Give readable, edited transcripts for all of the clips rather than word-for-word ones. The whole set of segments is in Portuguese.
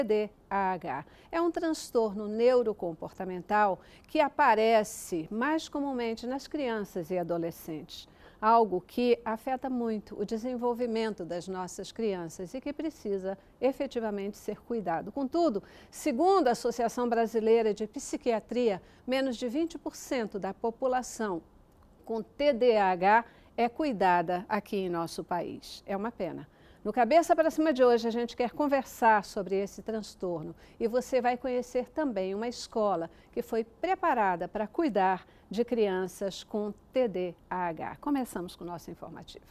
TDAH. É um transtorno neurocomportamental que aparece mais comumente nas crianças e adolescentes. Algo que afeta muito o desenvolvimento das nossas crianças e que precisa efetivamente ser cuidado. Contudo, segundo a Associação Brasileira de Psiquiatria, menos de 20% da população com TDAH é cuidada aqui em nosso país. É uma pena. No Cabeça para Cima de hoje, a gente quer conversar sobre esse transtorno e você vai conhecer também uma escola que foi preparada para cuidar de crianças com TDAH. Começamos com o nosso informativo.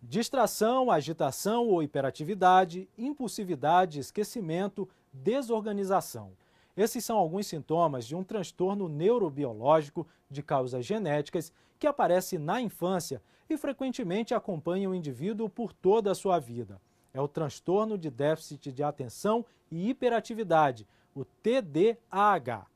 Distração, agitação ou hiperatividade, impulsividade, esquecimento, desorganização. Esses são alguns sintomas de um transtorno neurobiológico de causas genéticas que aparece na infância e frequentemente acompanha o indivíduo por toda a sua vida. É o transtorno de déficit de atenção e hiperatividade, o TDAH.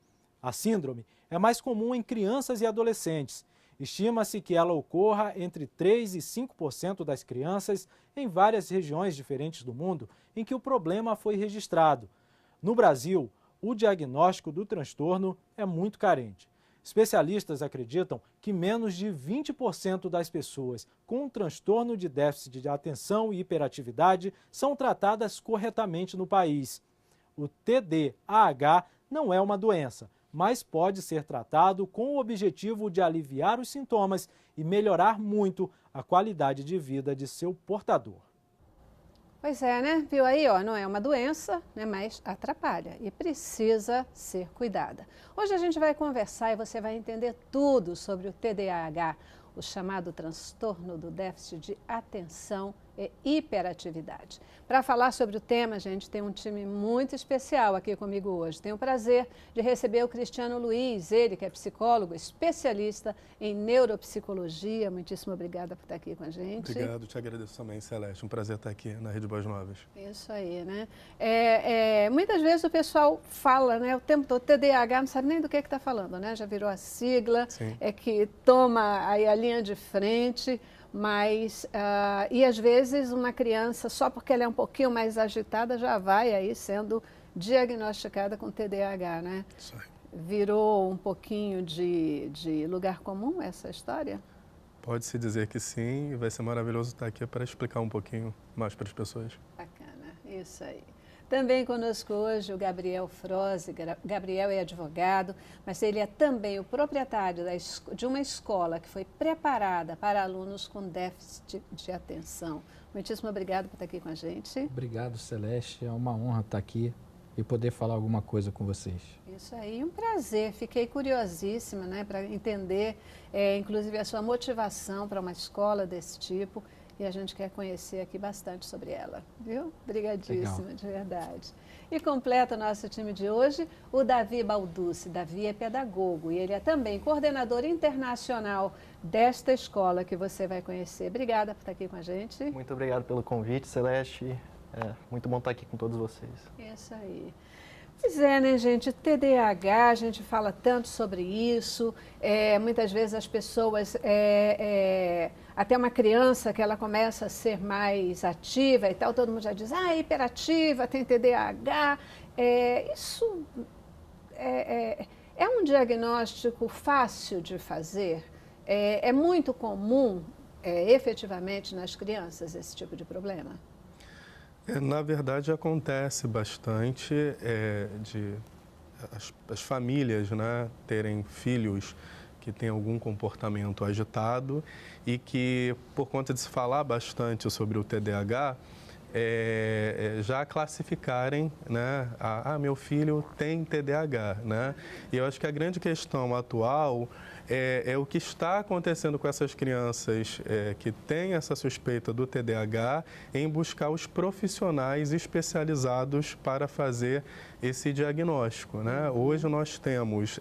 A síndrome é mais comum em crianças e adolescentes. Estima-se que ela ocorra entre 3% e 5% das crianças em várias regiões diferentes do mundo em que o problema foi registrado. No Brasil, o diagnóstico do transtorno é muito carente. Especialistas acreditam que menos de 20% das pessoas com um transtorno de déficit de atenção e hiperatividade são tratadas corretamente no país. O TDAH não é uma doença, mas pode ser tratado com o objetivo de aliviar os sintomas e melhorar muito a qualidade de vida de seu portador. Pois é, né? Viu aí, ó, não é uma doença, né, mas atrapalha e precisa ser cuidada. Hoje a gente vai conversar e você vai entender tudo sobre o TDAH, o chamado transtorno do déficit de atenção e hiperatividade. Para falar sobre o tema, gente, tem um time muito especial aqui comigo hoje. Tenho o prazer de receber o Cristiano Luiz, ele que é psicólogo, especialista em neuropsicologia. Muitíssimo obrigada por estar aqui com a gente. Obrigado, te agradeço também, Celeste. Um prazer estar aqui na Rede Boas Novas. Isso aí, né? Muitas vezes o pessoal fala, né, o tempo todo, TDAH, não sabe nem do que está falando, né? Já virou a sigla, Sim. Que toma aí a linha de frente. Mas, e às vezes uma criança, só porque ela é um pouquinho mais agitada, já vai aí sendo diagnosticada com TDAH, né? Isso aí. Virou um pouquinho de lugar comum essa história? Pode-se dizer que sim, e vai ser maravilhoso estar aqui para explicar um pouquinho mais para as pessoas. Bacana, isso aí. Também conosco hoje o Gabriel Froze. Gabriel é advogado, mas ele é também o proprietário de uma escola que foi preparada para alunos com déficit de atenção. Muitíssimo obrigado por estar aqui com a gente. Obrigado, Celeste. É uma honra estar aqui e poder falar alguma coisa com vocês. Isso aí, um prazer. Fiquei curiosíssima, né, para entender, inclusive, a sua motivação para uma escola desse tipo. E a gente quer conhecer aqui bastante sobre ela, viu? Obrigadíssima, Legal. de verdade. E completa o nosso time de hoje o Davi Balducci. Davi é pedagogo e ele é também coordenador internacional desta escola que você vai conhecer. Obrigada por estar aqui com a gente. Muito obrigado pelo convite, Celeste. É muito bom estar aqui com todos vocês. Isso aí. Pois é, né, gente? TDAH, a gente fala tanto sobre isso. Muitas vezes as pessoas, até uma criança que ela começa a ser mais ativa e tal, todo mundo já diz, é hiperativa, tem TDAH. Isso é um diagnóstico fácil de fazer? É muito comum, efetivamente, nas crianças esse tipo de problema? Na verdade, acontece bastante as famílias, né, terem filhos que têm algum comportamento agitado e que, por conta de se falar bastante sobre o TDAH, já classificarem, né, meu filho tem TDAH, né? E eu acho que a grande questão atual é o que está acontecendo com essas crianças que têm essa suspeita do TDAH em buscar os profissionais especializados para fazer esse diagnóstico, né? Hoje nós temos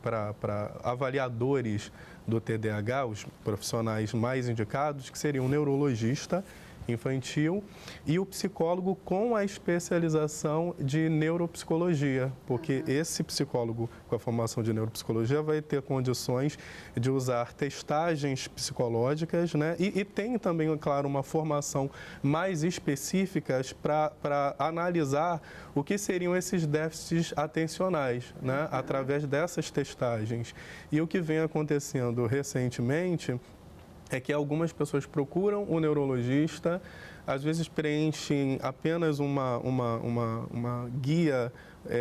para avaliadores do TDAH, os profissionais mais indicados, que seriam um neurologista infantil, e o psicólogo com a especialização de neuropsicologia, porque esse psicólogo com a formação de neuropsicologia vai ter condições de usar testagens psicológicas, né? E tem também, claro, uma formação mais específica para analisar o que seriam esses déficits atencionais, né? Através dessas testagens. E o que vem acontecendo recentemente é que algumas pessoas procuram o neurologista, às vezes preenchem apenas uma guia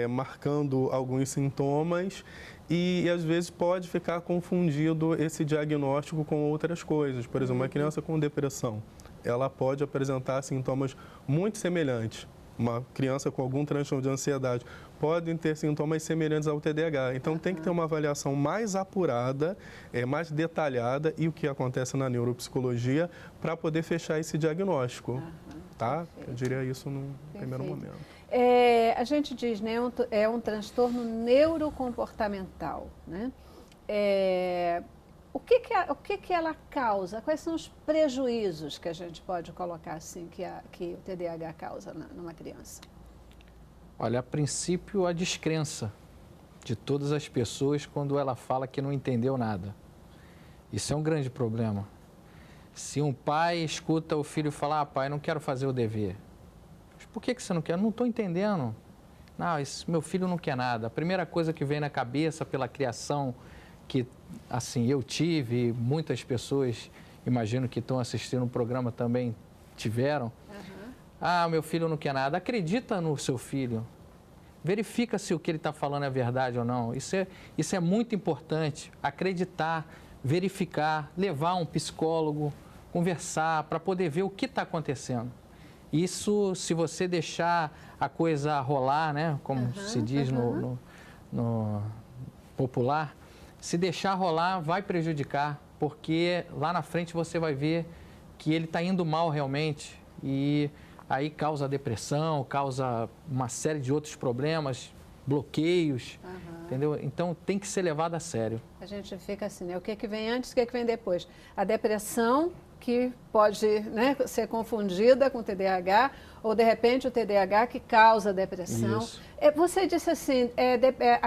marcando alguns sintomas e às vezes pode ficar confundido esse diagnóstico com outras coisas. Por exemplo, uma criança com depressão, ela pode apresentar sintomas muito semelhantes. Uma criança com algum transtorno de ansiedade podem ter sintomas semelhantes ao TDAH. Então, tem que ter uma avaliação mais apurada, mais detalhada e o que acontece na neuropsicologia para poder fechar esse diagnóstico, tá? Eu diria isso num primeiro momento. A gente diz, né, é um transtorno neurocomportamental, né? O que ela causa? Quais são os prejuízos que a gente pode colocar assim que o TDAH causa numa criança? Olha, a princípio, a descrença de todas as pessoas quando ela fala que não entendeu nada. Isso é um grande problema. Se um pai escuta o filho falar, pai, não quero fazer o dever. Mas por que você não quer? Não estou entendendo. Não, meu filho não quer nada. A primeira coisa que vem na cabeça pela criação que, assim, eu tive, muitas pessoas, imagino que estão assistindo o programa também tiveram. Meu filho não quer nada. Acredita no seu filho. Verifica se o que ele está falando é verdade ou não. Isso é muito importante. Acreditar, verificar, levar um psicólogo, conversar para poder ver o que está acontecendo. Isso, se você deixar a coisa rolar, né, como se diz no popular, se deixar rolar, vai prejudicar, porque lá na frente você vai ver que ele está indo mal realmente e aí causa depressão, causa uma série de outros problemas, bloqueios, entendeu? Então tem que ser levado a sério. A gente fica assim, né? O que vem antes, o que vem depois? A depressão, que pode, né, ser confundida com o TDAH, ou de repente o TDAH que causa depressão. Isso. Você disse assim,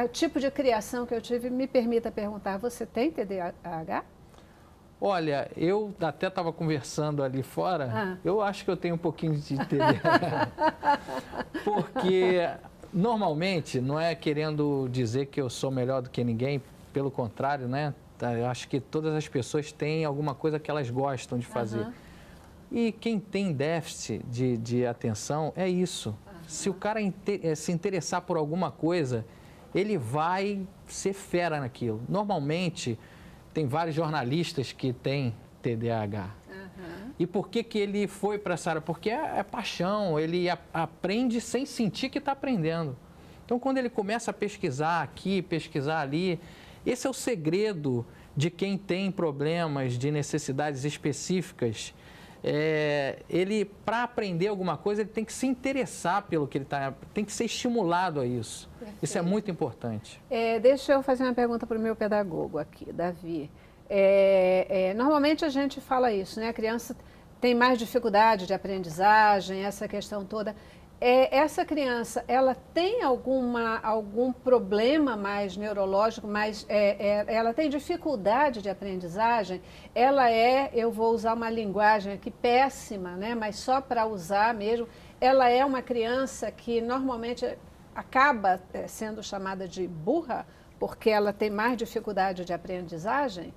o tipo de criação que eu tive, me permita perguntar, você tem TDAH? Olha, eu até estava conversando ali fora, eu acho que eu tenho um pouquinho de TDAH. Porque, normalmente, não é querendo dizer que eu sou melhor do que ninguém, pelo contrário, né? Eu acho que todas as pessoas têm alguma coisa que elas gostam de fazer. E quem tem déficit de atenção é isso. Se o cara se interessar por alguma coisa, ele vai ser fera naquilo. Normalmente, tem vários jornalistas que têm TDAH. E por que ele foi para essa área? Porque é paixão, ele aprende sem sentir que está aprendendo. Então, quando ele começa a pesquisar aqui, pesquisar ali, esse é o segredo de quem tem problemas de necessidades específicas. Ele, para aprender alguma coisa, ele tem que se interessar pelo que ele está, tem que ser estimulado a isso. Perfeito. Isso é muito importante. Deixa eu fazer uma pergunta para o meu pedagogo aqui, Davi. Normalmente a gente fala isso, né? A criança tem mais dificuldade de aprendizagem, essa questão toda. Essa criança, ela tem algum problema mais neurológico, ela tem dificuldade de aprendizagem? Eu vou usar uma linguagem aqui péssima, né? Mas só para usar mesmo, ela é uma criança que normalmente acaba sendo chamada de burra, porque ela tem mais dificuldade de aprendizagem?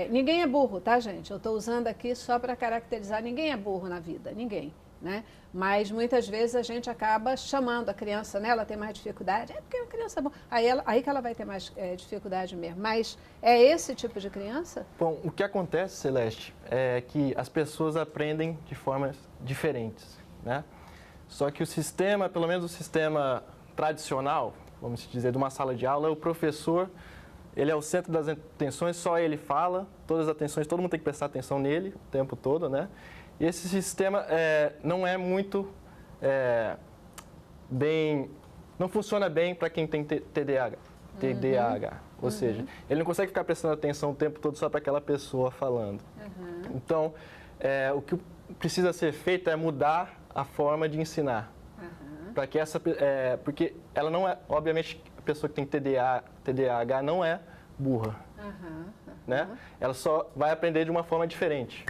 Ninguém é burro, tá, gente? Eu estou usando aqui só para caracterizar, ninguém é burro na vida, ninguém. Né? Mas muitas vezes a gente acaba chamando a criança, né? Ela tem mais dificuldade, porque a criança é boa. Aí que ela vai ter mais dificuldade mesmo. Mas é esse tipo de criança? Bom, o que acontece, Celeste, é que as pessoas aprendem de formas diferentes, né? Só que o sistema, pelo menos o sistema tradicional, vamos dizer, de uma sala de aula, o professor, ele é o centro das atenções, só ele fala, todas as atenções, todo mundo tem que prestar atenção nele o tempo todo, né? E esse sistema não é muito não funciona bem para quem tem TDAH. Ou seja, ele não consegue ficar prestando atenção o tempo todo só para aquela pessoa falando. Então, o que o precisa ser feito é mudar a forma de ensinar. Para que porque ela não é, obviamente, a pessoa que tem TDAH não é burra, né? Ela só vai aprender de uma forma diferente,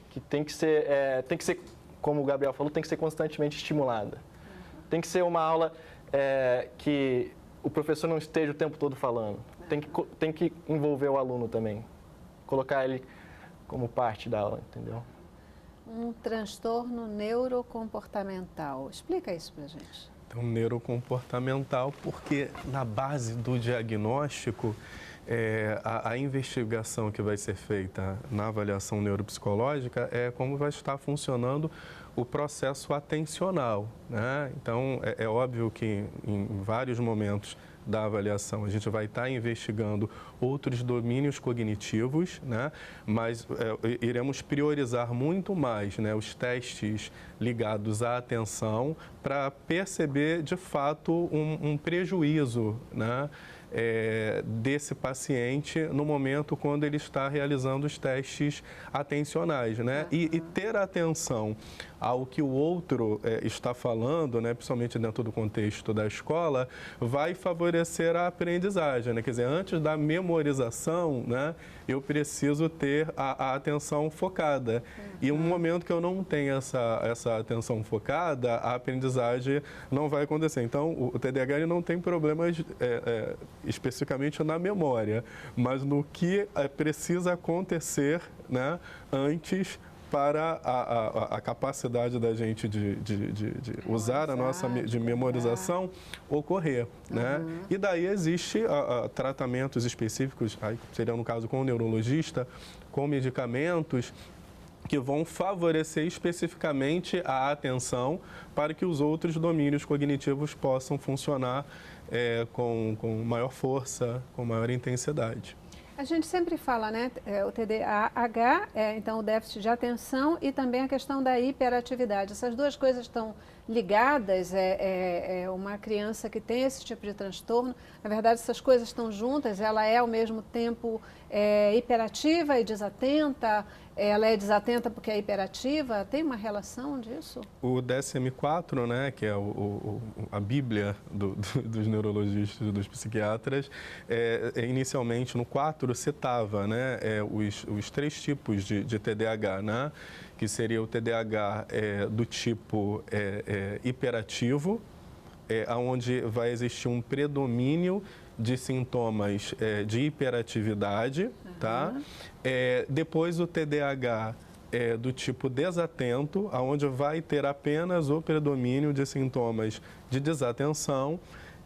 que tem que ser, como o Gabriel falou, tem que ser constantemente estimulada. Tem que ser uma aula que o professor não esteja o tempo todo falando. Tem que envolver o aluno também, colocar ele como parte da aula, entendeu? Um transtorno neurocomportamental. Explica isso pra gente. Então, neurocomportamental, porque na base do diagnóstico, a investigação que vai ser feita na avaliação neuropsicológica é como vai estar funcionando o processo atencional, né? Então, é óbvio que em vários momentos da avaliação a gente vai estar investigando outros domínios cognitivos, né? Mas iremos priorizar muito mais, né, os testes ligados à atenção para perceber de fato um prejuízo, né, desse paciente no momento quando ele está realizando os testes atencionais, né? E ter atenção ao que o outro está falando, né, principalmente dentro do contexto da escola, vai favorecer a aprendizagem, né? Quer dizer, antes da memorização, né, eu preciso ter a atenção focada. E um momento que eu não tenho essa atenção focada, a aprendizagem não vai acontecer. Então, o TDAH ele não tem problemas especificamente na memória, mas no que precisa acontecer, né, antes para a capacidade da gente de usar a nossa de memorização ocorrer, né? E daí existe tratamentos específicos, aí seria no caso com o neurologista, com medicamentos que vão favorecer especificamente a atenção para que os outros domínios cognitivos possam funcionar com maior força, com maior intensidade. A gente sempre fala, né, o TDAH, então o déficit de atenção e também a questão da hiperatividade. Essas duas coisas estão ligadas, uma criança que tem esse tipo de transtorno, na verdade essas coisas estão juntas, ela é ao mesmo tempo hiperativa e desatenta, ela é desatenta porque é hiperativa, tem uma relação disso? O DSM-4, né, que é a bíblia dos neurologistas e dos psiquiatras, inicialmente no 4 citava, né, os 3 tipos de TDAH, né, que seria o TDAH do tipo hiperativo, onde vai existir um predomínio de sintomas de hiperatividade, tá? Depois o TDAH do tipo desatento, onde vai ter apenas o predomínio de sintomas de desatenção,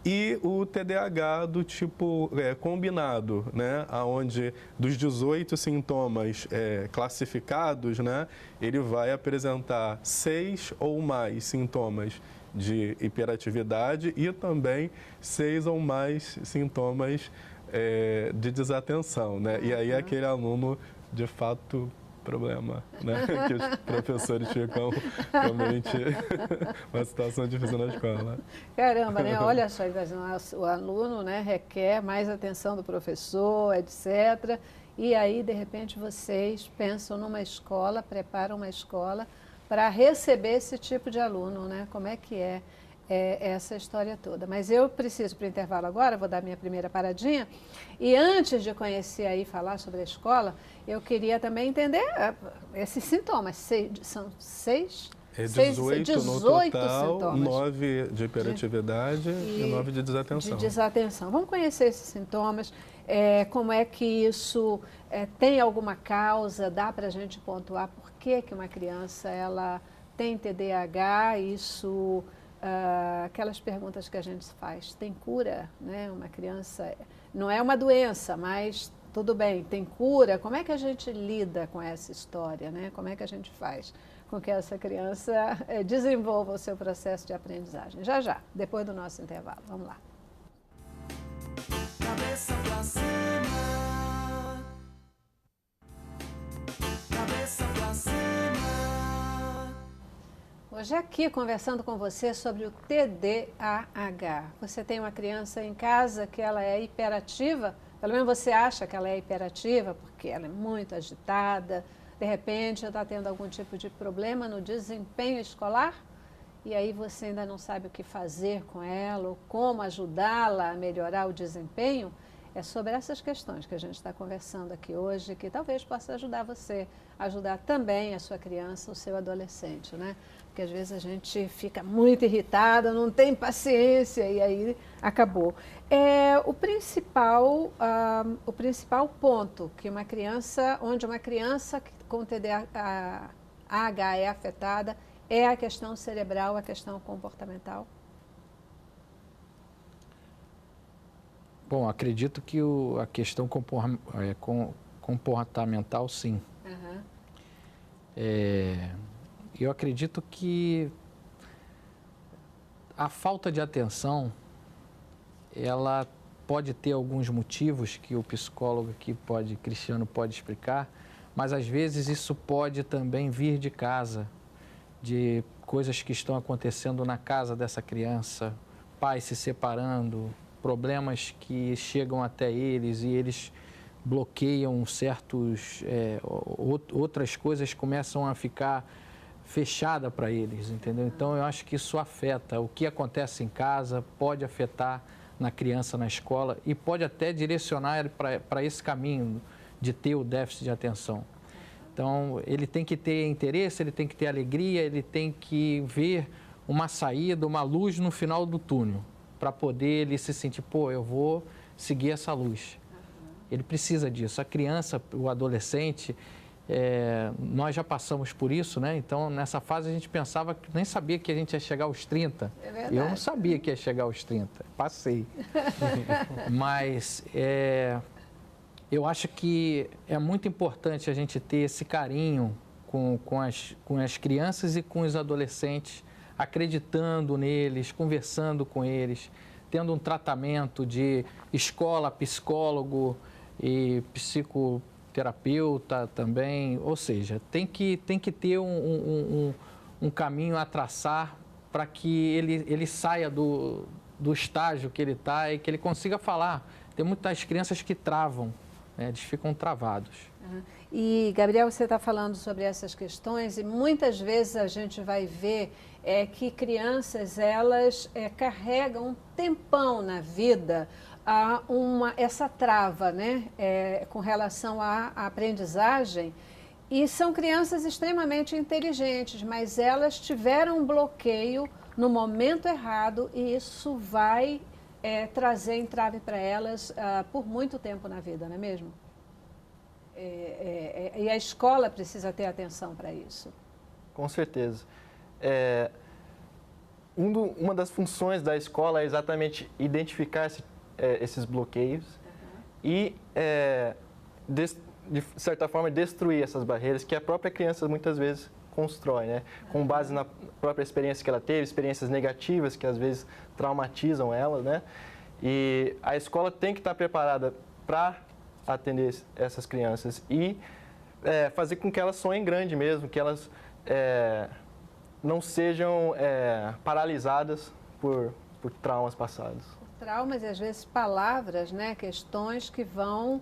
e o TDAH do tipo combinado, né, onde dos 18 sintomas classificados, né, ele vai apresentar 6 ou mais sintomas de hiperatividade e também 6 ou mais sintomas de desatenção, né? E aí aquele aluno, de fato, problema, né? Que os professores ficam realmente uma situação difícil na escola. Caramba, né? Olha só, o aluno, né, requer mais atenção do professor, etc. E aí, de repente, vocês pensam numa escola, preparam uma escola para receber esse tipo de aluno, né? Como é que é essa história toda? Mas eu preciso para o intervalo agora, vou dar minha primeira paradinha. E antes de conhecer aí, falar sobre a escola, eu queria também entender esses sintomas. São 6? 18 no total, sintomas. 9 de hiperatividade e 9 de desatenção. De desatenção. Vamos conhecer esses sintomas, como é que isso tem alguma causa, dá para a gente pontuar por que uma criança ela tem TDAH, isso, aquelas perguntas que a gente faz, tem cura, né? Uma criança, não é uma doença, mas tudo bem, tem cura, como é que a gente lida com essa história, né? Como é que a gente faz com que essa criança desenvolva o seu processo de aprendizagem? Já, já, depois do nosso intervalo. Vamos lá. Cabeça pra cima. Cabeça pra cima. Hoje aqui conversando com você sobre o TDAH. Você tem uma criança em casa que ela é hiperativa, pelo menos você acha que ela é hiperativa, porque ela é muito agitada, de repente está tendo algum tipo de problema no desempenho escolar e aí você ainda não sabe o que fazer com ela ou como ajudá-la a melhorar o desempenho. É sobre essas questões que a gente está conversando aqui hoje, que talvez possa ajudar você, ajudar também a sua criança, o seu adolescente, né? Porque às vezes a gente fica muito irritada, não tem paciência e aí acabou. O principal ponto que onde uma criança com TDAH é afetada é a questão cerebral, a questão comportamental. Bom, acredito que a questão comportamental, sim. Uhum. Eu acredito que a falta de atenção, ela pode ter alguns motivos que o psicólogo aqui Cristiano pode explicar, mas às vezes isso pode também vir de casa, de coisas que estão acontecendo na casa dessa criança, pais se separando, problemas que chegam até eles e eles bloqueiam outras coisas começam a ficar fechada para eles, entendeu? Então eu acho que isso afeta. O que acontece em casa pode afetar na criança na escola e pode até direcionar ele para esse caminho de ter o déficit de atenção. Então ele tem que ter interesse, ele tem que ter alegria, ele tem que ver uma saída, uma luz no final do túnel, para poder ele se sentir, pô, eu vou seguir essa luz. Ele precisa disso. A criança, o adolescente, nós já passamos por isso, né? Então, nessa fase, a gente pensava que nem sabia que a gente ia chegar aos 30. É verdade. Eu não sabia que ia chegar aos 30. Passei. Mas eu acho que é muito importante a gente ter esse carinho com as crianças e com os adolescentes, acreditando neles, conversando com eles, tendo um tratamento de escola, psicólogo e psicoterapeuta também. Ou seja, tem que ter um caminho a traçar para que ele saia do estágio que ele está e que ele consiga falar. Tem muitas crianças que travam, né? Eles ficam travados. Uhum. E, Gabriel, você está falando sobre essas questões e muitas vezes a gente vai ver que crianças, elas carregam um tempão na vida essa trava, né, com relação à aprendizagem, e são crianças extremamente inteligentes, mas elas tiveram um bloqueio no momento errado e isso vai trazer entrave para elas por muito tempo na vida, não é mesmo? E a escola precisa ter atenção para isso. Com certeza. Uma das funções da escola é exatamente identificar esses bloqueios e, de certa forma, destruir essas barreiras que a própria criança muitas vezes constrói, né? Com base na própria experiência que ela teve, experiências negativas que às vezes traumatizam ela, né? E a escola tem que estar preparada para atender essas crianças e fazer com que elas sonhem grande mesmo, que elas não sejam paralisadas por traumas passados. Traumas e às vezes palavras, né, questões que vão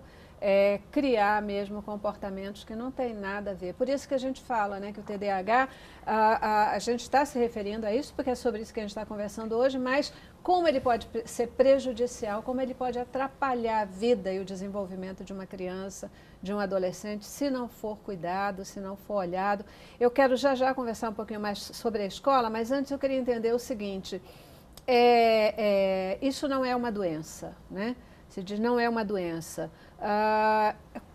criar mesmo comportamentos que não têm nada a ver. Por isso que a gente fala, né, que o TDAH, a gente está se referindo a isso, porque é sobre isso que a gente está conversando hoje, mas como ele pode ser prejudicial, como ele pode atrapalhar a vida e o desenvolvimento de uma criança, de um adolescente, se não for cuidado, se não for olhado. Eu quero já conversar um pouquinho mais sobre a escola, mas antes eu queria entender o seguinte, isso não é uma doença, né? Se diz não é uma doença.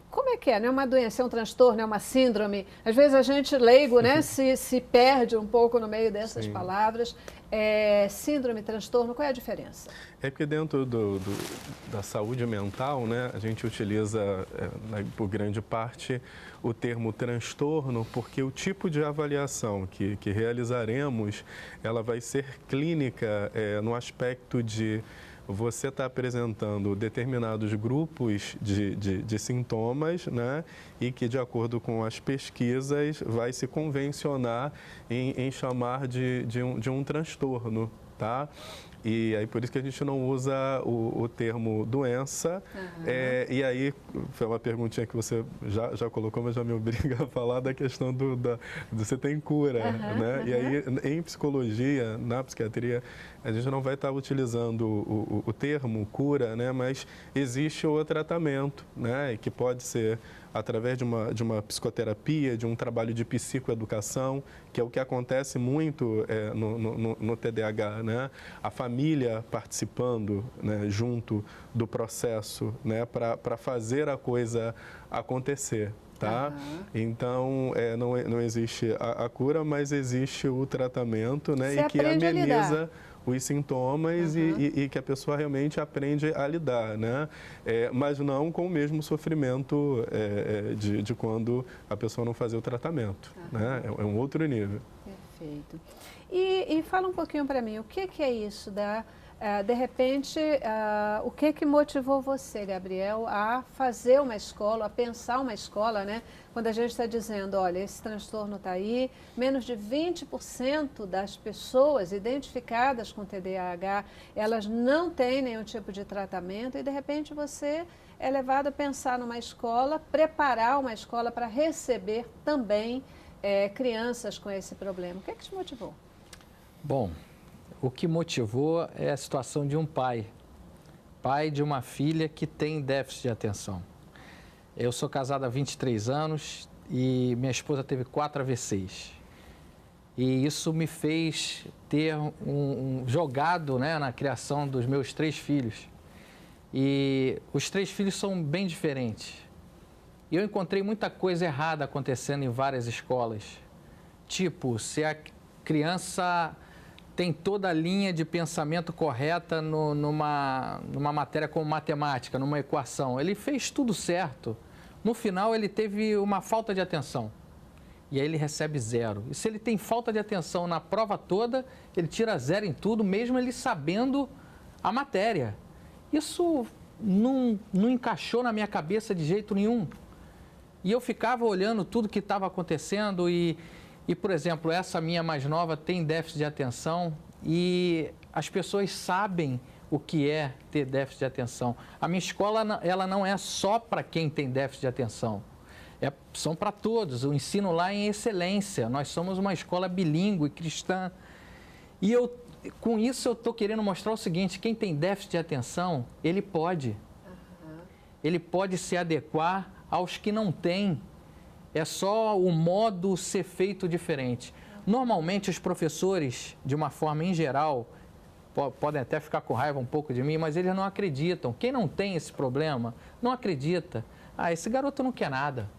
Como é que é? Não é uma doença, é um transtorno, é uma síndrome? Às vezes a gente leigo, né, se perde um pouco no meio dessas Sim. palavras. Síndrome, transtorno, qual é a diferença? É porque dentro da saúde mental, né, a gente utiliza, por grande parte, o termo transtorno, porque o tipo de avaliação que realizaremos, ela vai ser clínica no aspecto de você está apresentando determinados grupos de sintomas, né, e que, de acordo com as pesquisas, vai se convencionar em chamar de um transtorno, tá? E aí por isso que a gente não usa o termo doença. E aí foi uma perguntinha que você já colocou, mas já me obriga a falar da questão do você tem cura, né? E aí em psicologia, na psiquiatria, a gente não vai estar utilizando o termo cura, né? Mas existe o tratamento, né? Que pode ser através de uma psicoterapia, de um trabalho de psicoeducação, que é o que acontece muito no TDAH, né? A família participando, né, junto do processo, né, para fazer a coisa acontecer. Tá? Então, não existe a cura, mas existe o tratamento, né, e que ameniza os sintomas e que a pessoa realmente aprende a lidar, né? Mas não com o mesmo sofrimento de quando a pessoa não fazia o tratamento, né? É um outro nível. Perfeito. E fala um pouquinho para mim, o que é isso de repente, o que motivou você, Gabriel, a fazer uma escola, a pensar uma escola, né? Quando a gente está dizendo, olha, esse transtorno está aí, menos de 20% das pessoas identificadas com TDAH, elas não têm nenhum tipo de tratamento e, de repente, você é levado a pensar numa escola, preparar uma escola para receber também crianças com esse problema. O que te motivou? Bom, o que motivou é a situação de um pai de uma filha que tem déficit de atenção. Eu sou casado há 23 anos e minha esposa teve 4 AVCs. E isso me fez ter jogado, né, na criação dos meus 3 filhos. E os 3 filhos são bem diferentes. E eu encontrei muita coisa errada acontecendo em várias escolas. Tipo, se a criança tem toda a linha de pensamento correta numa matéria como matemática, numa equação. Ele fez tudo certo. No final, ele teve uma falta de atenção. E aí ele recebe 0. E se ele tem falta de atenção na prova toda, ele tira 0 em tudo, mesmo ele sabendo a matéria. Isso não encaixou na minha cabeça de jeito nenhum. E eu ficava olhando tudo que estava acontecendo e, por exemplo, essa minha mais nova tem déficit de atenção e as pessoas sabem o que é ter déficit de atenção. A minha escola, ela não é só para quem tem déficit de atenção. São para todos. O ensino lá é em excelência. Nós somos uma escola bilíngue, cristã. E com isso eu estou querendo mostrar o seguinte, quem tem déficit de atenção, ele pode. Ele pode se adequar aos que não têm. É só o modo ser feito diferente. Normalmente, os professores, de uma forma em geral, podem até ficar com raiva um pouco de mim, mas eles não acreditam. Quem não tem esse problema, não acredita. Ah, esse garoto não quer nada.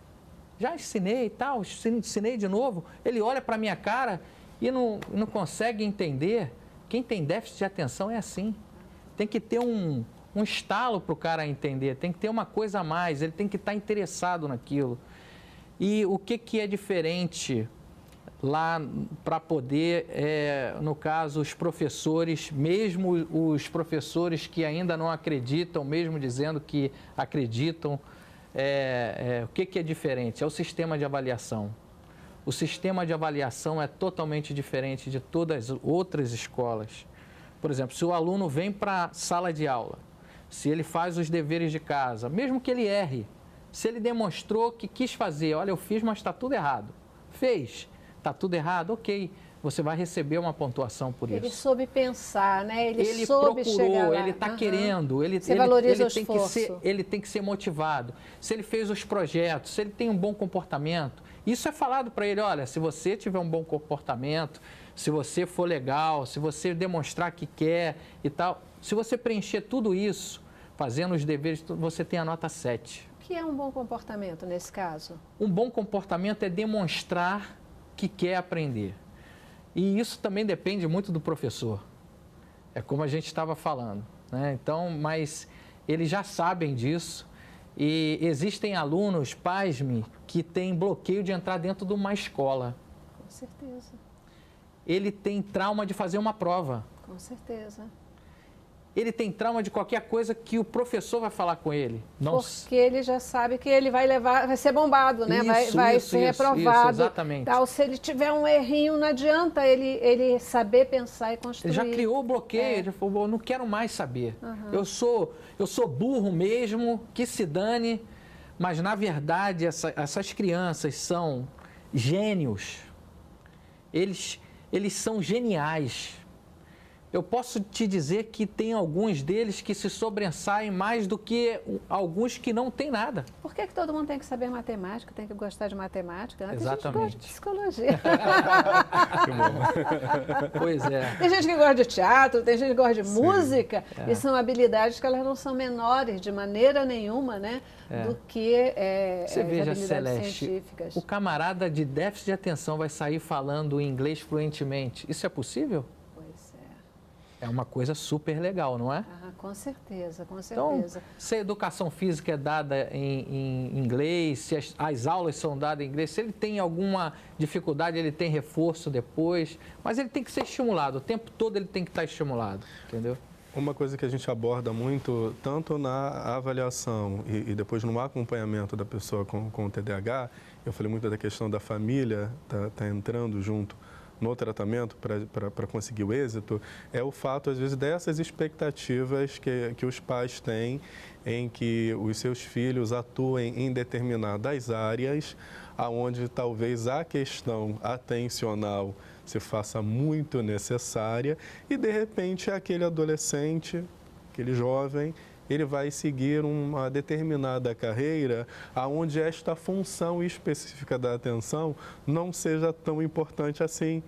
Já ensinei e tal, ensinei de novo. Ele olha para a minha cara e não consegue entender. Quem tem déficit de atenção é assim. Tem que ter um estalo para o cara entender, tem que ter uma coisa a mais, ele tem que estar interessado naquilo. E o que é diferente lá para poder, no caso, os professores, mesmo os professores que ainda não acreditam, mesmo dizendo que acreditam, o que é diferente? É o sistema de avaliação. O sistema de avaliação é totalmente diferente de todas as outras escolas. Por exemplo, se o aluno vem para a sala de aula, se ele faz os deveres de casa, mesmo que ele erre, se ele demonstrou que quis fazer, olha, eu fiz, mas está tudo errado. Fez, está tudo errado, ok, você vai receber uma pontuação por isso. Ele soube pensar, né? Ele procurou, soube chegar lá. ele está querendo, Você valoriza o esforço. Ele tem que ser motivado. Se ele fez os projetos, se ele tem um bom comportamento, isso é falado para ele, olha, se você tiver um bom comportamento, se você for legal, se você demonstrar que quer e tal, se você preencher tudo isso, fazendo os deveres, você tem a nota 7. O que é um bom comportamento nesse caso? Um bom comportamento é demonstrar que quer aprender. E isso também depende muito do professor. É como a gente estava falando, né? Então, mas eles já sabem disso. E existem alunos, pasme, que têm bloqueio de entrar dentro de uma escola. Com certeza. Ele tem trauma de fazer uma prova. Com certeza. ele tem trauma de qualquer coisa que o professor vai falar com ele. Não. Porque ele já sabe que ele vai ser bombado, né? Vai ser reprovado. Isso, exatamente. Tal. Se ele tiver um errinho, não adianta ele saber pensar e construir. Ele já criou o bloqueio, ele falou, não quero mais saber. Eu sou burro mesmo, que se dane. Mas, na verdade, essas crianças são gênios. Eles são geniais. Eu posso te dizer que tem alguns deles que se sobressaem mais do que alguns que não têm nada. Por que todo mundo tem que saber matemática, tem que gostar de matemática? Tem Exatamente. gente que gosta de psicologia. Que bom. Pois é. Tem gente que gosta de teatro, tem gente que gosta de música. E são habilidades que elas não são menores de maneira nenhuma, né? Do que Você as veja, habilidades Celeste, científicas. o camarada de déficit de atenção vai sair falando inglês fluentemente. Isso é possível? Pois é. É uma coisa super legal, não é? Ah, com certeza, com Então, certeza. se a educação física é dada em inglês, se as aulas são dadas em inglês, se ele tem alguma dificuldade, ele tem reforço depois, mas ele tem que ser estimulado, o tempo todo ele tem que estar estimulado, entendeu? Uma coisa que a gente aborda muito, tanto na avaliação e depois no acompanhamento da pessoa com o TDAH, eu falei muito da questão da família, tá entrando junto no tratamento para conseguir o êxito, é o fato, às vezes, dessas expectativas que os pais têm em que os seus filhos atuem em determinadas áreas, onde talvez a questão atencional se faça muito necessária e, de repente, aquele adolescente, aquele jovem, ele vai seguir uma determinada carreira onde esta função específica da atenção não seja tão importante assim.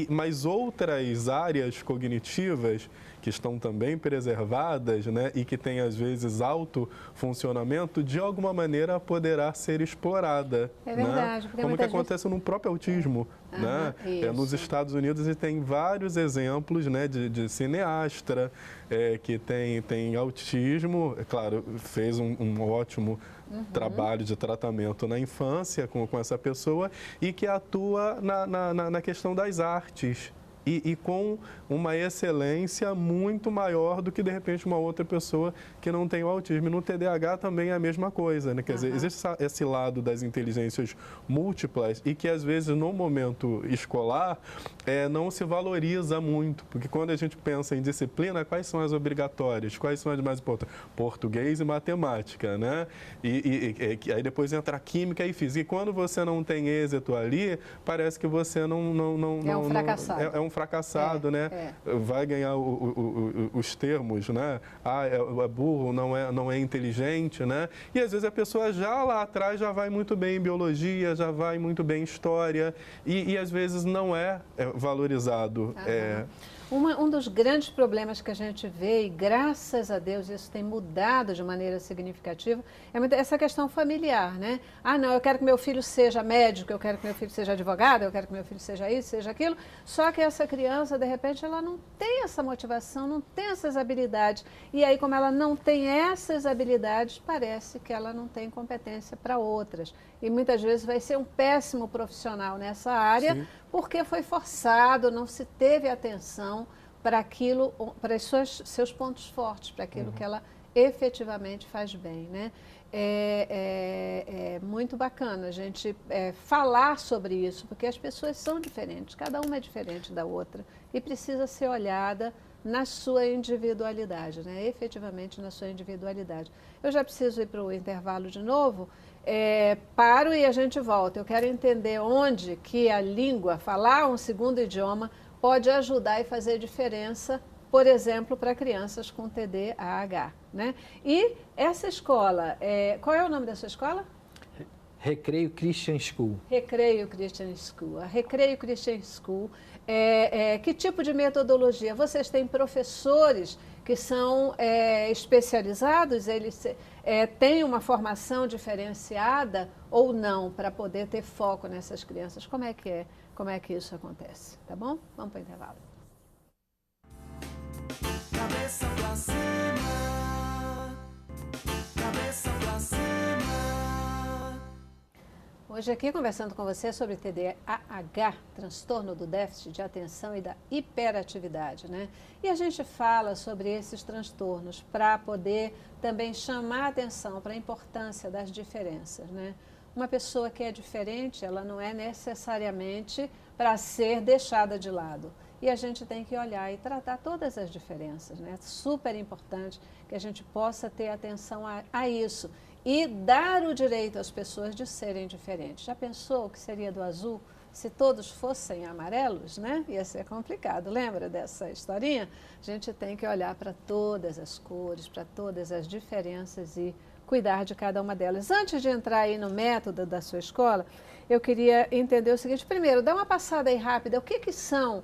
Mas outras áreas cognitivas que estão também preservadas, né, e que têm, às vezes, alto funcionamento, de alguma maneira poderá ser explorada. É verdade. Né? Como que acontece no próprio autismo. Né? Nos Estados Unidos, e tem vários exemplos, né, de cineasta que tem autismo, é claro, fez um ótimo trabalho de tratamento na infância com essa pessoa e que atua na questão das artes. E com uma excelência muito maior do que, de repente, uma outra pessoa que não tem o autismo. E no TDAH também é a mesma coisa, né? Quer dizer, existe esse lado das inteligências múltiplas e que, às vezes, no momento escolar, não se valoriza muito. Porque quando a gente pensa em disciplina, quais são as obrigatórias? Quais são as mais importantes? Português e matemática, né? Aí depois entra química e física. E quando você não tem êxito ali, parece que você não é um fracassado. É um fracassado, né? Vai ganhar os termos, né? É burro, não é inteligente, né? E às vezes a pessoa já lá atrás já vai muito bem em biologia, já vai muito bem em história e às vezes não é valorizado. Um dos grandes problemas que a gente vê, e graças a Deus isso tem mudado de maneira significativa, é essa questão familiar, né? Ah, não, eu quero que meu filho seja médico, eu quero que meu filho seja advogado, eu quero que meu filho seja isso, seja aquilo, só que essa criança, de repente, ela não tem essa motivação, não tem essas habilidades. E aí, como ela não tem essas habilidades, parece que ela não tem competência para outras. E muitas vezes vai ser um péssimo profissional nessa área, sim, porque foi forçado, não se teve atenção para aquilo, para seus pontos fortes, para aquilo que ela efetivamente faz bem, né? É muito bacana a gente falar sobre isso, porque as pessoas são diferentes, cada uma é diferente da outra e precisa ser olhada na sua individualidade, né? Efetivamente na sua individualidade. Eu já preciso ir para o intervalo de novo, paro e a gente volta. Eu quero entender onde que a língua, falar um segundo idioma, pode ajudar e fazer diferença, por exemplo, para crianças com TDAH, né? E essa escola, qual é o nome da sua escola? Recreio Christian School. Recreio Christian School. A Recreio Christian School, que tipo de metodologia? Vocês têm professores que são especializados? Eles têm uma formação diferenciada ou não para poder ter foco nessas crianças? Como é que isso acontece? Tá bom? Vamos para o intervalo. Cabeça pra cima, cabeça pra cima. Hoje aqui conversando com você sobre TDAH, transtorno do déficit de atenção e da hiperatividade, né? E a gente fala sobre esses transtornos para poder também chamar a atenção para a importância das diferenças, né? Uma pessoa que é diferente, ela não é necessariamente para ser deixada de lado. E a gente tem que olhar e tratar todas as diferenças, né? É super importante que a gente possa ter atenção a isso e dar o direito às pessoas de serem diferentes. Já pensou o que seria do azul se todos fossem amarelos, né? Ia ser complicado. Lembra dessa historinha? A gente tem que olhar para todas as cores, para todas as diferenças e cuidar de cada uma delas. Antes de entrar aí no método da sua escola, eu queria entender o seguinte. Primeiro, dá uma passada aí rápida. O que são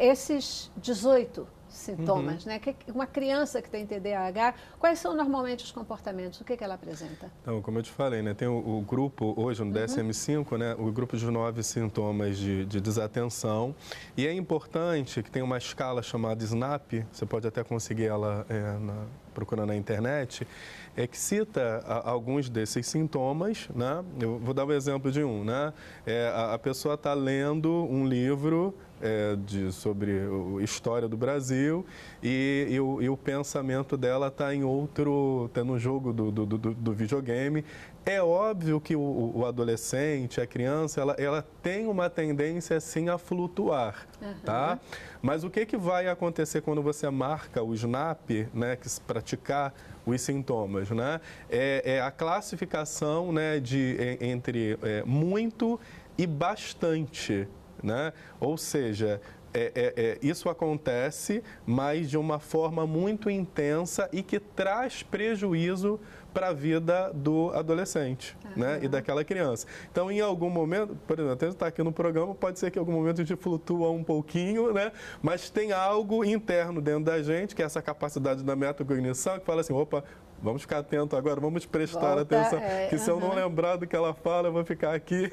esses 18 sintomas, né? Uma criança que tem TDAH, quais são normalmente os comportamentos? O que ela apresenta? Então, como eu te falei, né, tem o grupo, hoje no DSM-5, né, o grupo de 9 sintomas de desatenção. E é importante que tem uma escala chamada SNAP, você pode até conseguir ela procurando na internet, que cita alguns desses sintomas, né? Eu vou dar um exemplo de um, né? A pessoa está lendo um livro sobre a história do Brasil e o pensamento dela está em outro, está no jogo do videogame. É óbvio que o adolescente, a criança, ela tem uma tendência assim a flutuar, tá? Mas o que vai acontecer quando você marca o SNAP, né, que se praticar os sintomas, né? É a classificação, né, entre muito e bastante, né? Ou seja, isso acontece, mas de uma forma muito intensa e que traz prejuízo para a vida do adolescente, né? E daquela criança. Então, em algum momento, por exemplo, até estar aqui no programa, pode ser que em algum momento a gente flutua um pouquinho, né? Mas tem algo interno dentro da gente, que é essa capacidade da metacognição, que fala assim, opa, vamos ficar atento agora, vamos prestar atenção, que se eu não lembrar do que ela fala, eu vou ficar aqui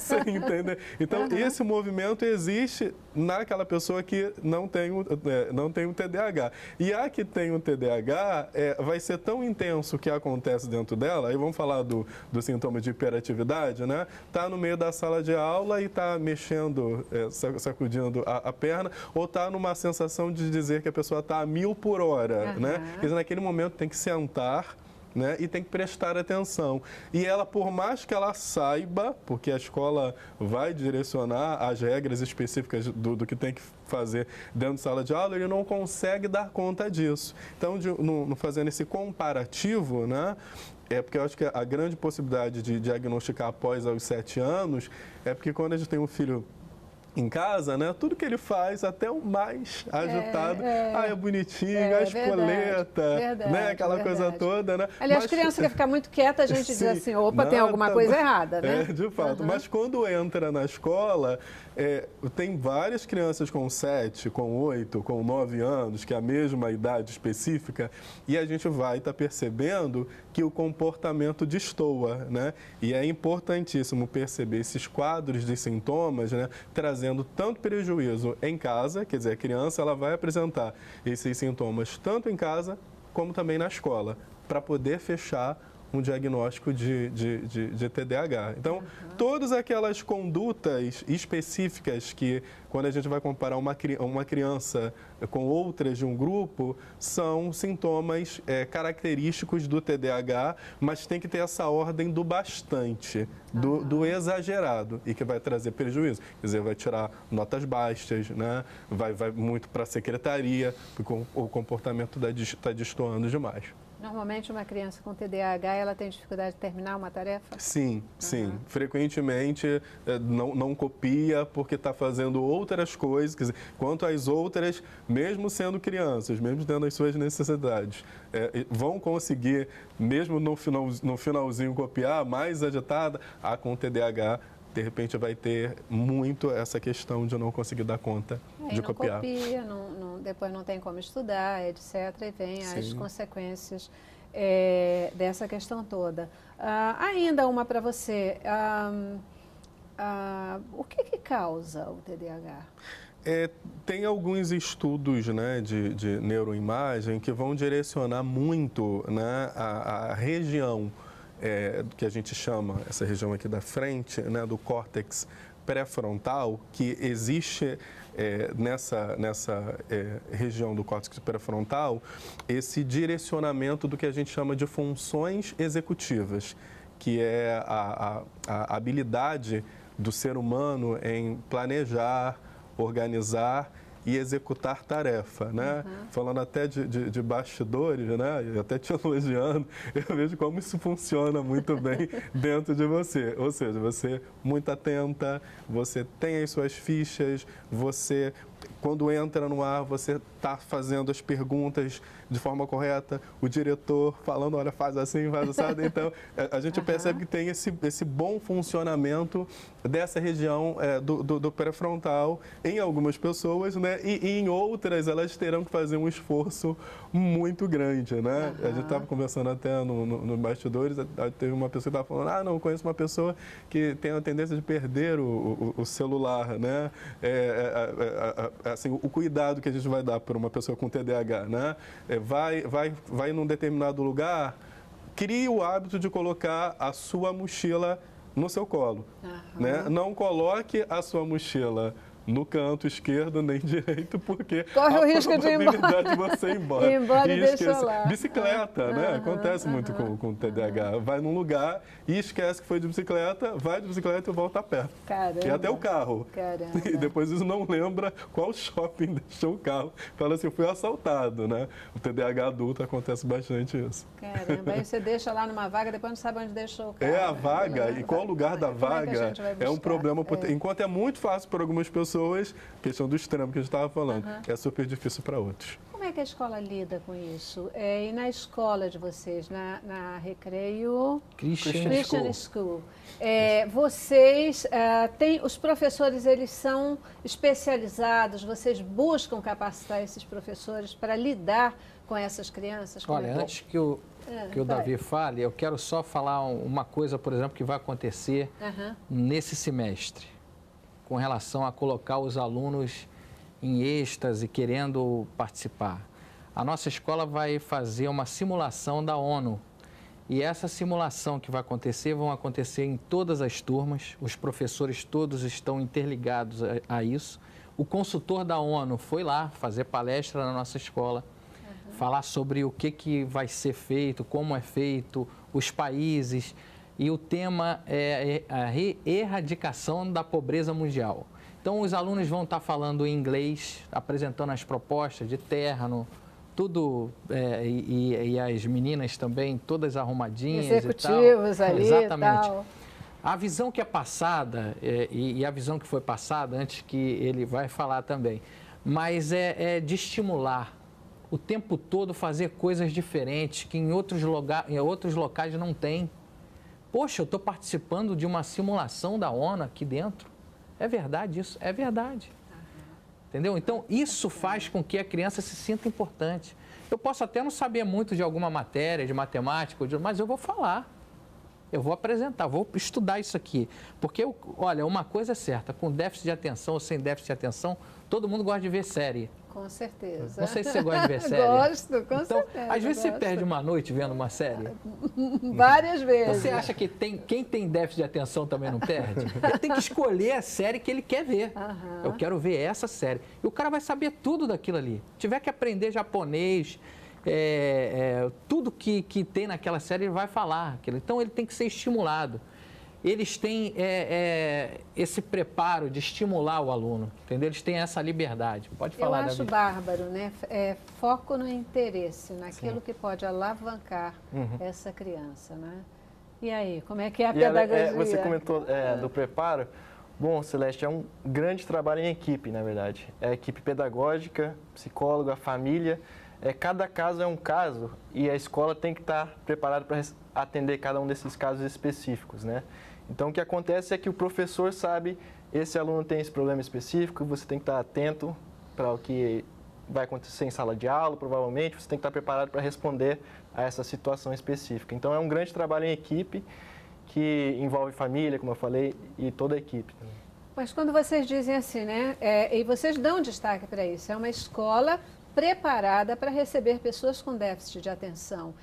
sem entender. Então, esse movimento existe naquela pessoa que não tem o TDAH. E a que tem o TDAH, vai ser tão intenso o que acontece dentro dela, aí vamos falar do sintoma de hiperatividade, né? Tá no meio da sala de aula e tá mexendo, sacudindo a perna, ou tá numa sensação de dizer que a pessoa tá a 1000 por hora, né? Quer dizer, naquele momento tem que sentar, né, e tem que prestar atenção. E ela, por mais que ela saiba, porque a escola vai direcionar as regras específicas do que tem que fazer dentro de sala de aula, ele não consegue dar conta disso. Então, fazendo esse comparativo, né, porque eu acho que a grande possibilidade de diagnosticar após os 7 anos é porque quando a gente tem um filho em casa, né? Tudo que ele faz, até o mais agitado, é bonitinho, a espoleta, né? Aquela coisa toda, né? Aliás, a criança quer ficar muito quieta, a gente diz assim, opa, tem alguma coisa errada, né? De fato. Mas quando entra na escola, tem várias crianças com 7, com 8, com 9 anos, que é a mesma idade específica, e a gente vai estar percebendo que o comportamento destoa, né? E é importantíssimo perceber esses quadros de sintomas, né? Trazendo tanto prejuízo em casa, quer dizer, a criança ela vai apresentar esses sintomas tanto em casa como também na escola, para poder fechar um diagnóstico de TDAH. Então, todas aquelas condutas específicas que, quando a gente vai comparar uma criança com outras de um grupo, são sintomas característicos do TDAH, mas tem que ter essa ordem do bastante, do exagerado, e que vai trazer prejuízo. Quer dizer, vai tirar notas baixas, né? Vai muito para a secretaria, porque o comportamento está destoando demais. Normalmente, uma criança com TDAH, ela tem dificuldade de terminar uma tarefa? Sim. Frequentemente não copia porque está fazendo outras coisas. Quer dizer, quanto às outras, mesmo sendo crianças, mesmo tendo as suas necessidades, vão conseguir, mesmo no finalzinho, copiar, mais agitada, com TDAH, de repente vai ter muito essa questão de não conseguir dar conta de copiar. Copia, depois não tem como estudar, etc. E vem as consequências dessa questão toda. Ainda uma para você. O que causa o TDAH? Tem alguns estudos, né, de neuroimagem que vão direcionar muito, né, a região que a gente chama, essa região aqui da frente, né, do córtex pré-frontal, que existe nessa região do córtex pré-frontal, esse direcionamento do que a gente chama de funções executivas, que é a habilidade do ser humano em planejar, organizar e executar tarefa, né? Falando até de bastidores, né? E até te elogiando, eu vejo como isso funciona muito bem dentro de você. Ou seja, você muito atenta, você tem as suas fichas, você, quando entra no ar, você está fazendo as perguntas de forma correta, o diretor falando, olha, faz assim, faz assado. Então, a gente percebe que tem esse bom funcionamento dessa região do pré-frontal em algumas pessoas, né? E em outras, elas terão que fazer um esforço muito grande, né? A gente estava conversando até no bastidores, teve uma pessoa que estava falando, não, conheço uma pessoa que tem a tendência de perder o celular, né? Assim, o cuidado que a gente vai dar para uma pessoa com TDAH, né? Vai num determinado lugar, crie o hábito de colocar a sua mochila no seu colo, né? Não coloque a sua mochila no canto esquerdo nem direito, porque corre o risco de ir embora. De você ir embora. E deixa lá. Bicicleta, né? Acontece muito com o TDAH. Vai num lugar e esquece que foi de bicicleta, vai de bicicleta e volta a pé. Caramba. E até o carro. Caramba. E depois isso não lembra qual shopping deixou o carro. Fala assim, fui assaltado, né? O TDAH adulto acontece bastante isso. Caramba, aí você deixa lá numa vaga, depois não sabe onde deixou o carro. A vaga, e qual lugar da vaga é um problema. Enquanto é muito fácil para algumas pessoas, questão do extremo que a gente estava falando, é super difícil para outros. Como é que a escola lida com isso? E na escola de vocês, na Recreio Christian School, vocês têm, os professores, eles são especializados, vocês buscam capacitar esses professores para lidar com essas crianças? Olha, antes que o Davi fale, eu quero só falar uma coisa, por exemplo, que vai acontecer nesse semestre, com relação a colocar os alunos em êxtase, querendo participar. A nossa escola vai fazer uma simulação da ONU. E essa simulação que vai acontecer, vão acontecer em todas as turmas, os professores todos estão interligados a isso. O consultor da ONU foi lá fazer palestra na nossa escola, falar sobre o que vai ser feito, como é feito, os países. E o tema é a erradicação da pobreza mundial. Então, os alunos vão estar falando em inglês, apresentando as propostas de terno, tudo, e as meninas também, todas arrumadinhas executivos e tal. Ali. Exatamente. E tal. A visão que é passada, e a visão que foi passada, antes que ele vai falar também, mas é de estimular o tempo todo fazer coisas diferentes que em outros locais não tem. Poxa, eu estou participando de uma simulação da ONU aqui dentro. É verdade isso? É verdade. Entendeu? Então, isso faz com que a criança se sinta importante. Eu posso até não saber muito de alguma matéria, de matemática, mas eu vou falar. Eu vou apresentar, vou estudar isso aqui. Porque, olha, uma coisa é certa, com déficit de atenção ou sem déficit de atenção, todo mundo gosta de ver série. Com certeza. Não sei se você gosta de ver série. Gosto, com então, certeza. Às vezes você perde uma noite vendo uma série. Várias vezes. Você acha que quem tem déficit de atenção também não perde? Ele tem que escolher a série que ele quer ver. Eu quero ver essa série. E o cara vai saber tudo daquilo ali. Se tiver que aprender japonês, tudo que tem naquela série ele vai falar. Então, ele tem que ser estimulado. Eles têm esse preparo de estimular o aluno, entendeu? Eles têm essa liberdade. Pode falar, Davi. Eu acho bárbaro, né? Foco no interesse, naquilo que pode alavancar essa criança, né? E aí, como é que é a pedagogia? Você comentou do preparo. Bom, Celeste, é um grande trabalho em equipe, na verdade. É a equipe pedagógica, psicólogo, a família. Cada caso é um caso e a escola tem que estar preparada para atender cada um desses casos específicos, né? Então, o que acontece é que o professor sabe, esse aluno tem esse problema específico, você tem que estar atento para o que vai acontecer em sala de aula, provavelmente, você tem que estar preparado para responder a essa situação específica. Então, é um grande trabalho em equipe que envolve família, como eu falei, e toda a equipe. Mas quando vocês dizem assim, né, e vocês dão destaque para isso, é uma escola preparada para receber pessoas com déficit de atenção.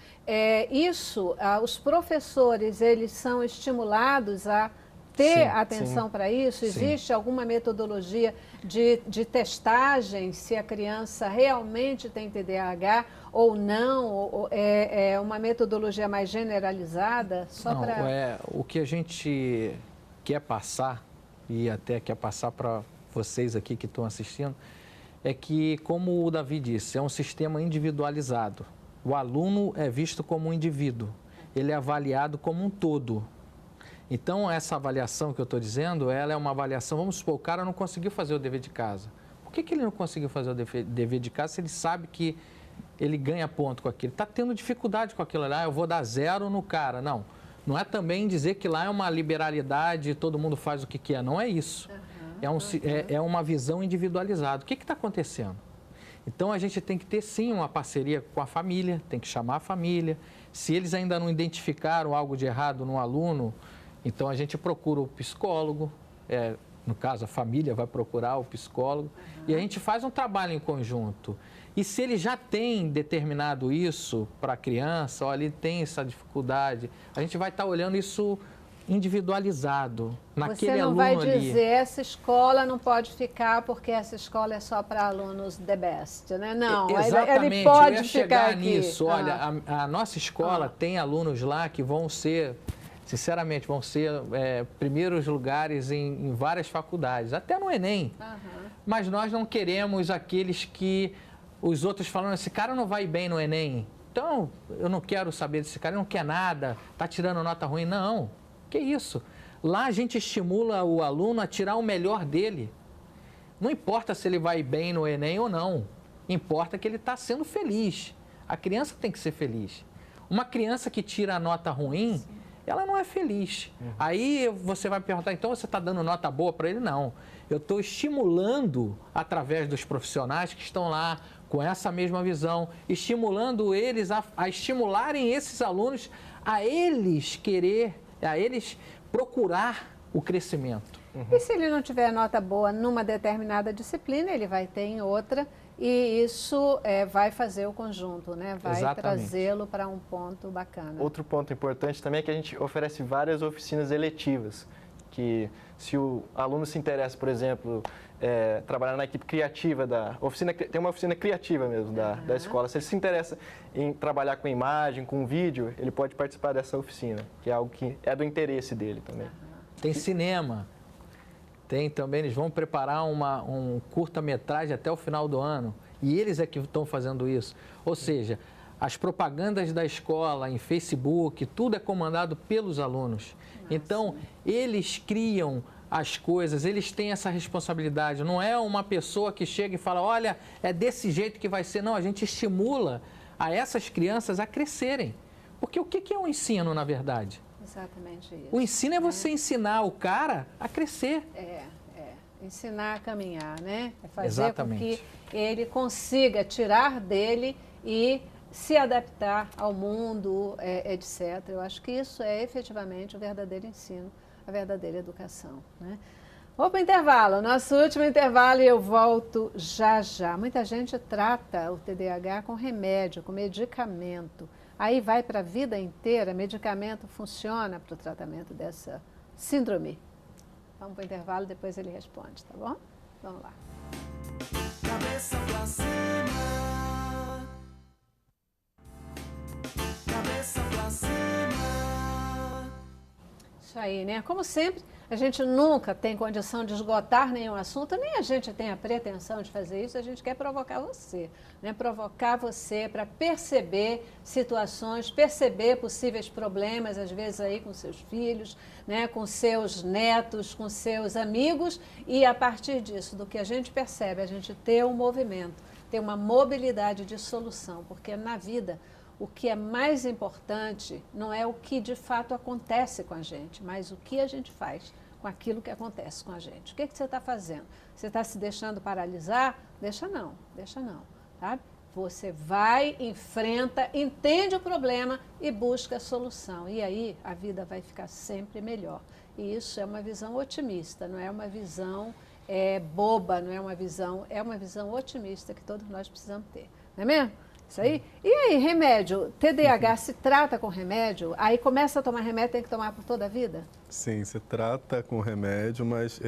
Os professores, eles são estimulados a ter atenção para isso? Existe alguma metodologia de testagem se a criança realmente tem TDAH ou não? Ou é uma metodologia mais generalizada? O que a gente quer passar, e até quer passar para vocês aqui que estão assistindo, é que, como o Davi disse, é um sistema individualizado. O aluno é visto como um indivíduo, ele é avaliado como um todo. Então, essa avaliação que eu estou dizendo, ela é uma avaliação, vamos supor, o cara não conseguiu fazer o dever de casa. Por que ele não conseguiu fazer o dever de casa se ele sabe que ele ganha ponto com aquilo? Está tendo dificuldade com aquilo lá, eu vou dar 0 no cara. Não, não é também dizer que lá é uma liberalidade, todo mundo faz o que quer, não é isso. É uma visão individualizada. O que está acontecendo? Então, a gente tem que ter, sim, uma parceria com a família, tem que chamar a família. Se eles ainda não identificaram algo de errado no aluno, então a gente procura o psicólogo, no caso a família vai procurar o psicólogo, e a gente faz um trabalho em conjunto. E se ele já tem determinado isso para a criança, olha, ele tem essa dificuldade, a gente vai estar olhando isso individualizado naquele aluno ali. Você não vai dizer, essa escola não pode ficar porque essa escola é só para alunos the best, né? Não, exatamente, ele pode eu ia ficar chegar aqui. nisso. Olha, a nossa escola tem alunos lá que vão ser, sinceramente, vão ser primeiros lugares em várias faculdades, até no Enem. Mas nós não queremos aqueles que os outros falam, esse cara não vai bem no Enem, então eu não quero saber desse cara, ele não quer nada, está tirando nota ruim. Não, que isso? Lá a gente estimula o aluno a tirar o melhor dele. Não importa se ele vai bem no Enem ou não, importa que ele está sendo feliz. A criança tem que ser feliz. Uma criança que tira a nota ruim, ela não é feliz. Aí você vai perguntar, então você está dando nota boa para ele? Não. Eu estou estimulando, através dos profissionais que estão lá com essa mesma visão, estimulando eles a estimularem esses alunos a eles procurar o crescimento. E se ele não tiver nota boa numa determinada disciplina, ele vai ter em outra, e isso vai fazer o conjunto, né? Vai trazê-lo para um ponto bacana. Outro ponto importante também é que a gente oferece várias oficinas eletivas, que se o aluno se interessa, por exemplo, trabalhar na equipe criativa da oficina, tem uma oficina criativa mesmo da escola. Se ele se interessa em trabalhar com imagem, com vídeo, ele pode participar dessa oficina, que é algo que é do interesse dele também. Tem cinema. Tem também, eles vão preparar um curta-metragem até o final do ano. E eles é que estão fazendo isso. Ou seja, as propagandas da escola em Facebook, tudo é comandado pelos alunos. Então, eles criam as coisas, eles têm essa responsabilidade. Não é uma pessoa que chega e fala, olha, é desse jeito que vai ser. Não, a gente estimula a essas crianças a crescerem. Porque o que é o ensino, na verdade? Exatamente isso. O ensino é você ensinar o cara a crescer. Ensinar a caminhar, né? É fazer com que ele consiga tirar dele e se adaptar ao mundo, etc. Eu acho que isso é efetivamente o verdadeiro ensino, a verdadeira educação, né? Vou para o intervalo, nosso último intervalo, e eu volto já já. Muita gente trata o TDAH com remédio, com medicamento. Aí vai para a vida inteira, medicamento funciona para o tratamento dessa síndrome? Vamos para o intervalo, depois ele responde, tá bom? Vamos lá. Cabeça pra cima. Cabeça pra cima. Isso aí, né? Como sempre, a gente nunca tem condição de esgotar nenhum assunto, nem a gente tem a pretensão de fazer isso, a gente quer provocar você, né? Provocar você para perceber situações, perceber possíveis problemas, às vezes aí com seus filhos, né? Com seus netos, com seus amigos, e a partir disso, do que a gente percebe, a gente ter um movimento, ter uma mobilidade de solução, porque na vida o que é mais importante não é o que de fato acontece com a gente, mas o que a gente faz com aquilo que acontece com a gente. O que você está fazendo? Você está se deixando paralisar? Deixa não, sabe? Você vai, enfrenta, entende o problema e busca a solução. E aí a vida vai ficar sempre melhor. E isso é uma visão otimista, não é uma visão boba, não é uma visão, é uma visão otimista que todos nós precisamos ter. Não é mesmo? Isso aí? E aí, remédio? TDAH se trata com remédio? Aí começa a tomar remédio, tem que tomar por toda a vida? Sim, se trata com remédio, mas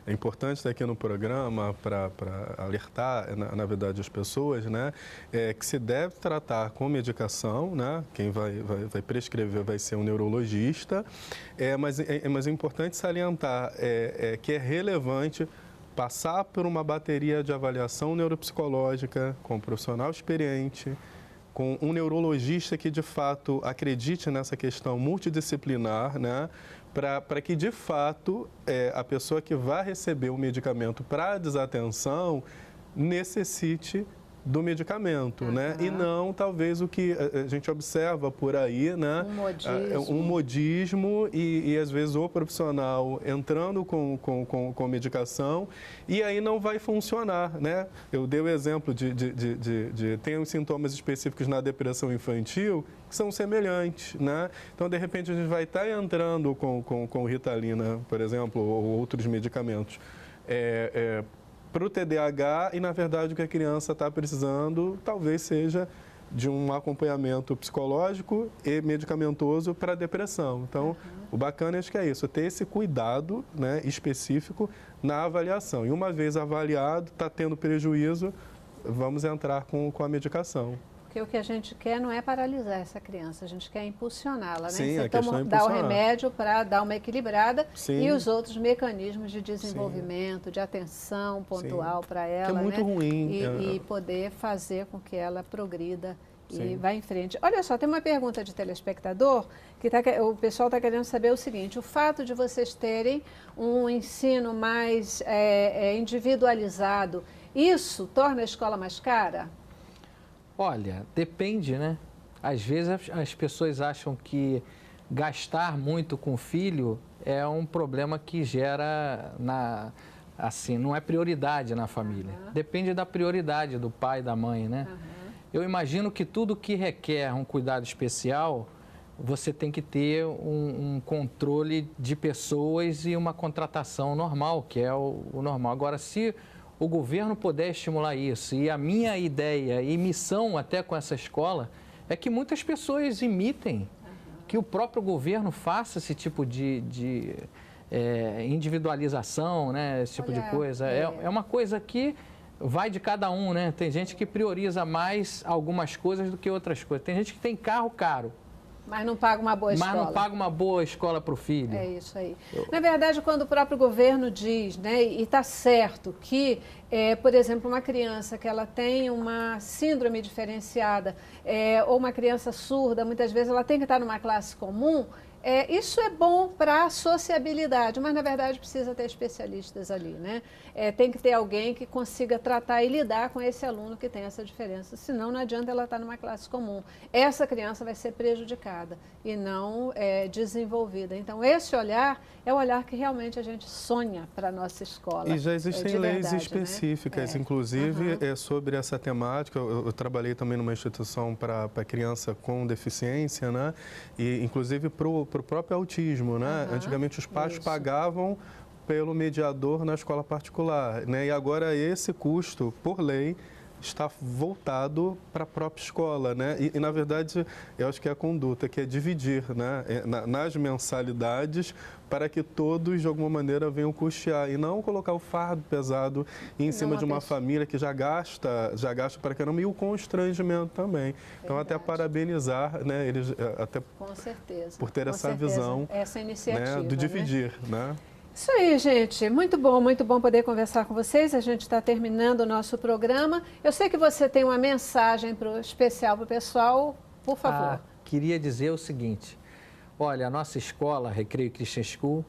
é importante estar aqui no programa para alertar, na verdade, as pessoas, né, que se deve tratar com medicação, né, quem vai prescrever vai ser um neurologista, mas é importante salientar que é relevante passar por uma bateria de avaliação neuropsicológica com um profissional experiente, com um neurologista que, de fato, acredite nessa questão multidisciplinar, né? Para que, de fato, a pessoa que vai receber o medicamento para desatenção necessite do medicamento, né? E não, talvez, o que a gente observa por aí, né? Um modismo e às vezes, o profissional entrando com medicação e aí não vai funcionar, né? Eu dei o exemplo tem os sintomas específicos na depressão infantil que são semelhantes, né? Então, de repente, a gente vai estar entrando com Ritalina, por exemplo, ou outros medicamentos, para o TDAH e, na verdade, o que a criança está precisando talvez seja de um acompanhamento psicológico e medicamentoso para a depressão. Então, o bacana acho que é isso, ter esse cuidado, né, específico na avaliação. E uma vez avaliado, está tendo prejuízo, vamos entrar com a medicação. Porque o que a gente quer não é paralisar essa criança, a gente quer impulsioná-la, né? Sim, Você dá o remédio para dar uma equilibrada. Sim. E os outros mecanismos de desenvolvimento, de atenção pontual para ela, que é muito ruim. E poder fazer com que ela progrida e vá em frente. Olha só, tem uma pergunta de telespectador, o pessoal está querendo saber o seguinte: o fato de vocês terem um ensino mais individualizado, isso torna a escola mais cara? Olha, depende, né? Às vezes as pessoas acham que gastar muito com o filho é um problema que gera, assim, não é prioridade na família. Depende da prioridade do pai e da mãe, né? Eu imagino que tudo que requer um cuidado especial, você tem que ter um controle de pessoas e uma contratação normal, que é o normal. Agora, se o governo puder estimular isso, e a minha ideia e missão até com essa escola é que muitas pessoas imitem, que o próprio governo faça esse tipo de individualização, né? Esse tipo de coisa. É uma coisa que vai de cada um, né? Tem gente que prioriza mais algumas coisas do que outras coisas. Tem gente que tem carro caro. Mas não paga uma boa escola. Mas não paga uma boa escola para o filho. É isso aí. Na verdade, quando o próprio governo diz, né, e está certo, que, por exemplo, uma criança que ela tem uma síndrome diferenciada, ou uma criança surda, muitas vezes ela tem que estar numa classe comum, isso é bom para a sociabilidade, mas na verdade precisa ter especialistas ali, né? Tem que ter alguém que consiga tratar e lidar com esse aluno que tem essa diferença, senão não adianta ela estar numa classe comum. Essa criança vai ser prejudicada e não desenvolvida. Então esse olhar é o olhar que realmente a gente sonha para a nossa escola. E já existem leis verdade, específicas, né? Inclusive, sobre essa temática. Eu trabalhei também numa instituição para criança com deficiência, né? E inclusive para o próprio autismo, né? Antigamente os pais pagavam pelo mediador na escola particular, né? E agora esse custo, por lei, está voltado para a própria escola, né? E, na verdade, eu acho que é a conduta, que é dividir, né? Nas mensalidades, para que todos, de alguma maneira, venham custear e não colocar o fardo pesado em cima de uma família que já gasta para caramba, e o constrangimento também. Então, até parabenizar, né, eles até com certeza, por ter essa visão, essa iniciativa, né, do dividir, né? Isso aí, gente. Muito bom poder conversar com vocês. A gente está terminando o nosso programa. Eu sei que você tem uma mensagem especial para o pessoal. Por favor. Queria dizer o seguinte. Olha, a nossa escola, Recreio Christian School,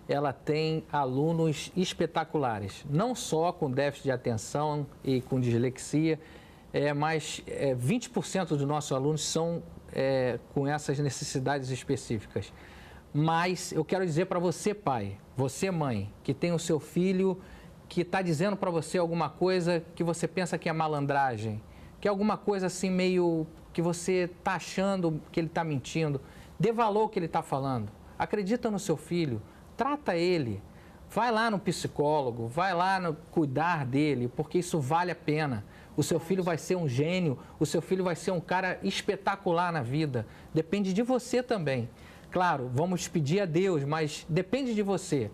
ela tem alunos espetaculares. Não só com déficit de atenção e com dislexia, mas 20% dos nossos alunos são com essas necessidades específicas. Mas eu quero dizer para você, pai, você, mãe, que tem o seu filho que está dizendo para você alguma coisa que você pensa que é malandragem, que é alguma coisa assim meio que você está achando que ele está mentindo, dê valor ao que ele está falando. Acredita no seu filho, trata ele, Vai lá no psicólogo, vai lá cuidar dele, porque isso vale a pena. O seu filho vai ser um gênio, o seu filho vai ser um cara espetacular na vida. Depende de você também. Claro, vamos pedir a Deus, mas depende de você.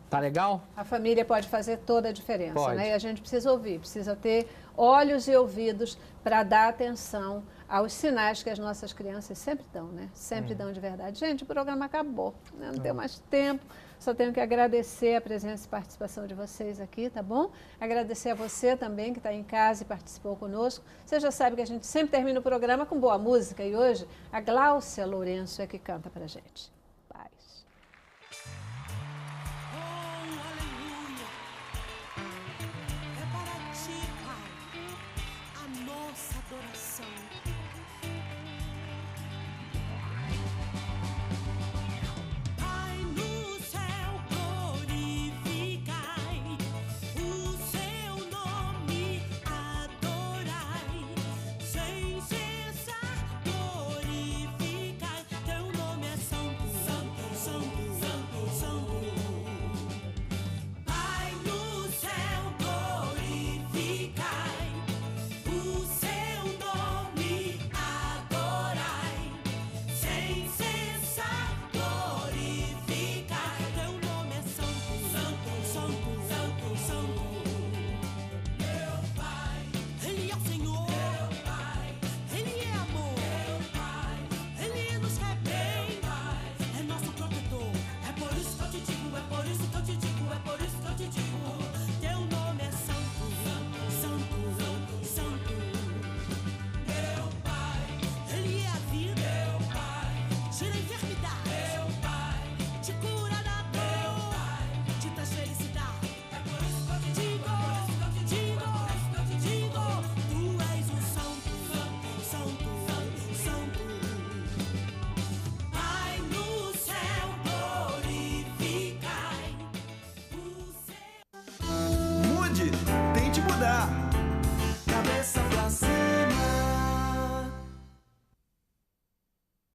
Tá legal? A família pode fazer toda a diferença, Pode. né? E a gente precisa ouvir, precisa ter olhos e ouvidos para dar atenção aos sinais que as nossas crianças sempre dão, né? Sempre dão de verdade. Gente, o programa acabou, né? Não tenho mais tempo. Só tenho que agradecer a presença e participação de vocês aqui, tá bom? Agradecer a você também que está em casa e participou conosco. Você já sabe que a gente sempre termina o programa com boa música e hoje a Gláucia Lourenço é que canta pra gente.